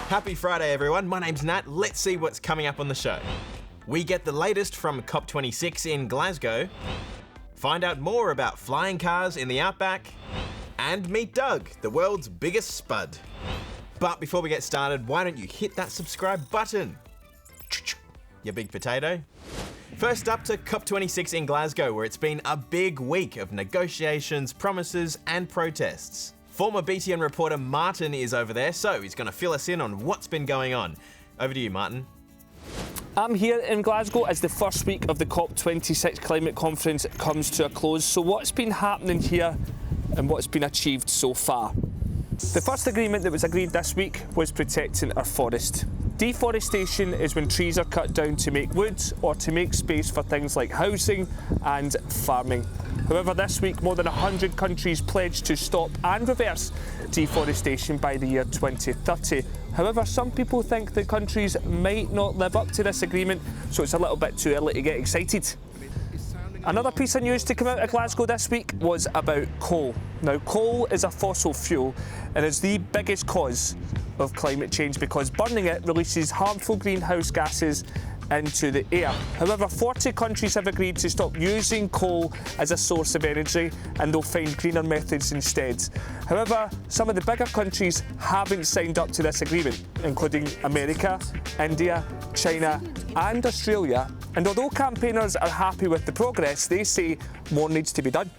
Happy Friday, everyone. My name's Nat. Let's see what's coming up on the show. We get the latest from COP26 in Glasgow, find out more about flying cars in the outback, and meet Doug, the world's biggest spud. But before we get started, why don't you hit that subscribe button? You big potato. First up to COP26 in Glasgow, where it's been a big week of negotiations, promises, and protests. Former BTN reporter Martin is over there, so he's going to fill us in on what's been going on. Over to you, Martin. I'm here in Glasgow as the first week of the COP26 climate conference comes to a close. So what's been happening here and what's been achieved so far? The first agreement that was agreed this week was protecting our forest. Deforestation is when trees are cut down to make wood or to make space for things like housing and farming. However, this week more than 100 countries pledged to stop and reverse deforestation by the year 2030. However, some people think that countries might not live up to this agreement, so it's a little bit too early to get excited. Another piece of news to come out of Glasgow this week was about coal. Now, coal is a fossil fuel and is the biggest cause of climate change because burning it releases harmful greenhouse gases into the air. However, 40 countries have agreed to stop using coal as a source of energy and they'll find greener methods instead. However, some of the bigger countries haven't signed up to this agreement, including America, India, China and Australia. And although campaigners are happy with the progress, they say more needs to be done.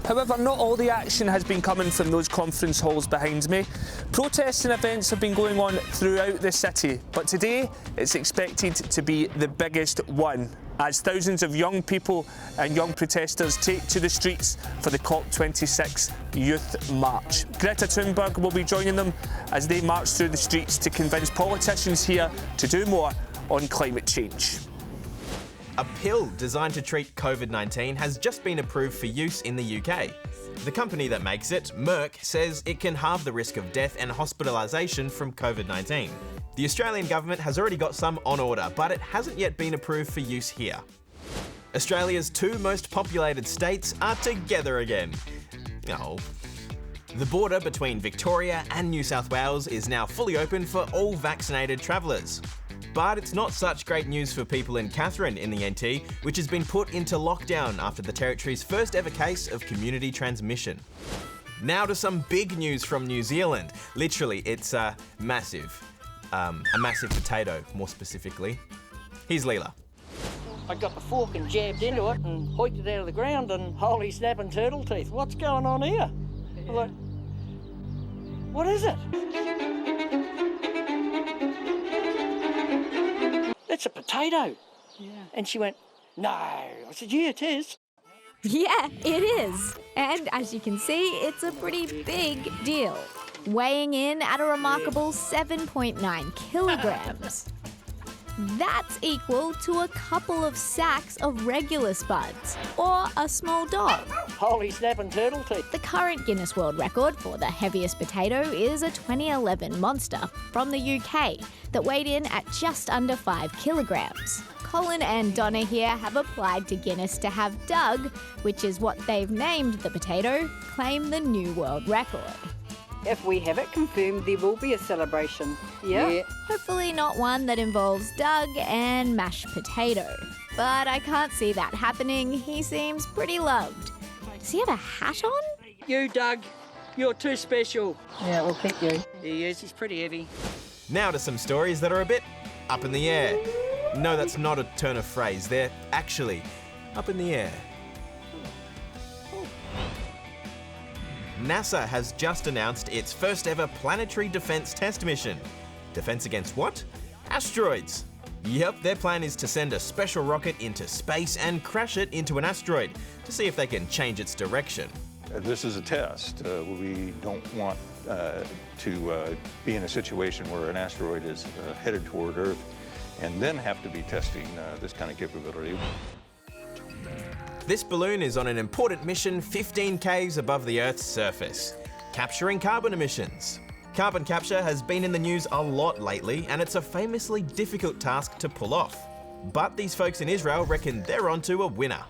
However, not all the action has been coming from those conference halls behind me. Protests and events have been going on throughout the city, but today it's expected to be the biggest one, as thousands of young people and young protesters take to the streets for the COP26 Youth March. Greta Thunberg will be joining them as they march through the streets to convince politicians here to do more on climate change. A pill designed to treat COVID-19 has just been approved for use in the UK. The company that makes it, Merk, says it can halve the risk of death and hospitalisation from COVID-19. The Australian government has already got some on order, but it hasn't yet been approved for use here. Australia's two most populated states are together again. Oh. The border between Victoria and New South Wales is now fully open for all vaccinated travellers. But it's not such great news for people in Katherine in the NT, which has been put into lockdown after the territory's first ever case of community transmission. Now to some big news from New Zealand. Literally, it's massive. A massive potato, more specifically. Here's Leela. I got the fork and jabbed into it and hoiked it out of the ground and holy snapping turtle teeth. What's going on here? I'm like, what is it? It's a potato. Yeah. And she went, no. I said, yeah, it is. Yeah, it is. And as you can see, it's a pretty big deal. Weighing in at a remarkable 7.9 kilograms. That's equal to a couple of sacks of regular spuds, or a small dog. Holy snapping turtle teeth. The current Guinness World Record for the heaviest potato is a 2011 monster from the UK that weighed in at just under 5 kilograms. Colin and Donna here have applied to Guinness to have Doug, which is what they've named the potato, claim the new world record. If we have it confirmed, there will be a celebration. Yeah. Hopefully not one that involves Doug and mashed potato. But I can't see that happening. He seems pretty loved. Does he have a hat on? You, Doug, you're too special. Yeah, we'll keep you. He is, he's pretty heavy. Now to some stories that are a bit up in the air. No, that's not a turn of phrase. They're actually up in the air. NASA has just announced its first ever planetary defense test mission. Defense against what? Asteroids. Yep, their plan is to send a special rocket into space and crash it into an asteroid to see if they can change its direction. This is a test. We don't want to be in a situation where an asteroid is headed toward Earth and then have to be testing this kind of capability. This balloon is on an important mission 15 k's above the Earth's surface, capturing carbon emissions. Carbon capture has been in the news a lot lately, and it's a famously difficult task to pull off. But these folks in Israel reckon they're onto a winner.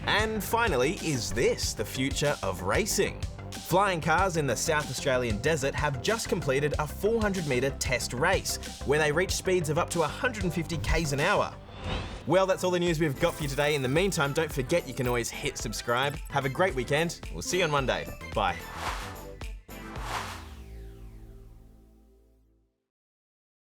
And finally, is this the future of racing? Flying cars in the South Australian desert have just completed a 400-metre test race, where they reached speeds of up to 150 k's an hour. Well, that's all the news we've got for you today. In the meantime, don't forget you can always hit subscribe. Have a great weekend. We'll see you on Monday. Bye.